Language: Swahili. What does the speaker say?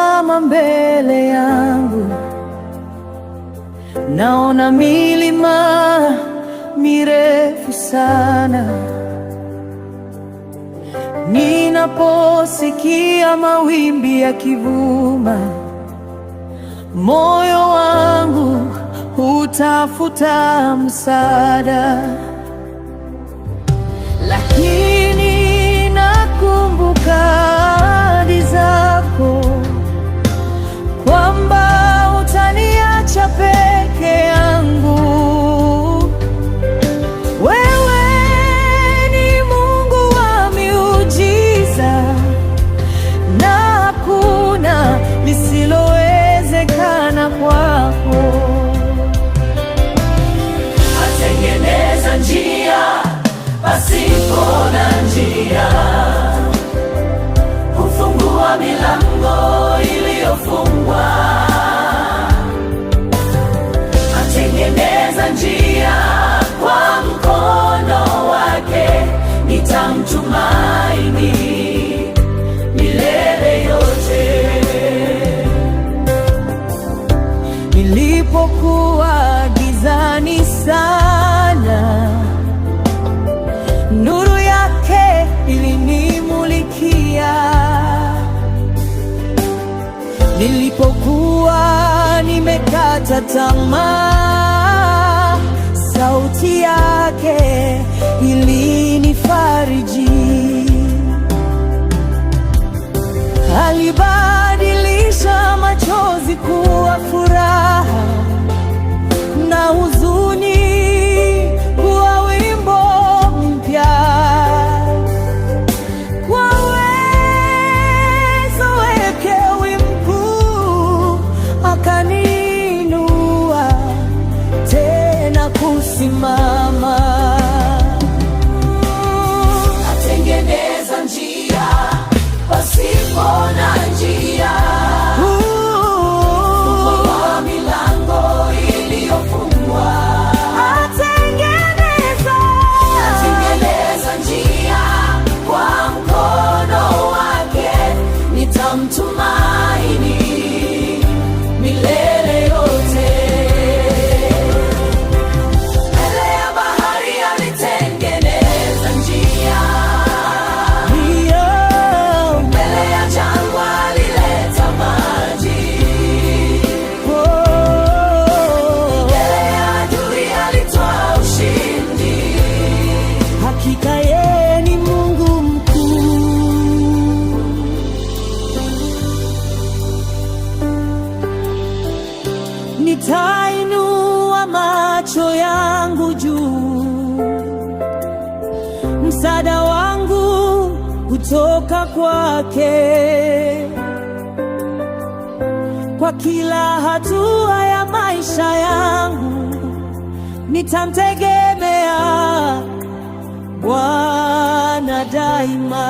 Nikitazama mbele yangu, naona milima mirefu sana. Ninaposikia mawimbi yakivuma, moyo wangu hutafuta msaada. Lakini nakumbuka ahadi zako kwamba hutaniacha peke yangu. Wewe ni Mungu wa miujiza, na hakuna lisilowezekana kwako. Atengeneza njia pasipo na njia, hufungua milango iliyofungwa. Atengeneza njia kwa mkono wake, nitamtumaini milele yote. Nilipokuwa gizani sana, nuru yake ilinimulikia. Nilipokuwa nimekata tamaa, sauti yake ilinifariji. Alibadilisha machozi kuwa furaha na huzuni kuwa wimbo mpya. Kwa uwezo wake mkuu akaniinua tena kusimama. Atengeneza njia pasipo na njia, hufungua milango iliyofungwa. Atengeneza njia kwa mkono wake, nitamtumaini milele yote. Mbele ya bahari alitengeneza njia, mbele ya jangwa alileta maji, mbele ya adui alitoa ushindi. Hakika yeye ni Mungu mkuu. Nitainua macho yangu juu, msaada wangu kutoka kwake. Kwa kila hatua ya maisha yangu nitamtegemea Bwana daima.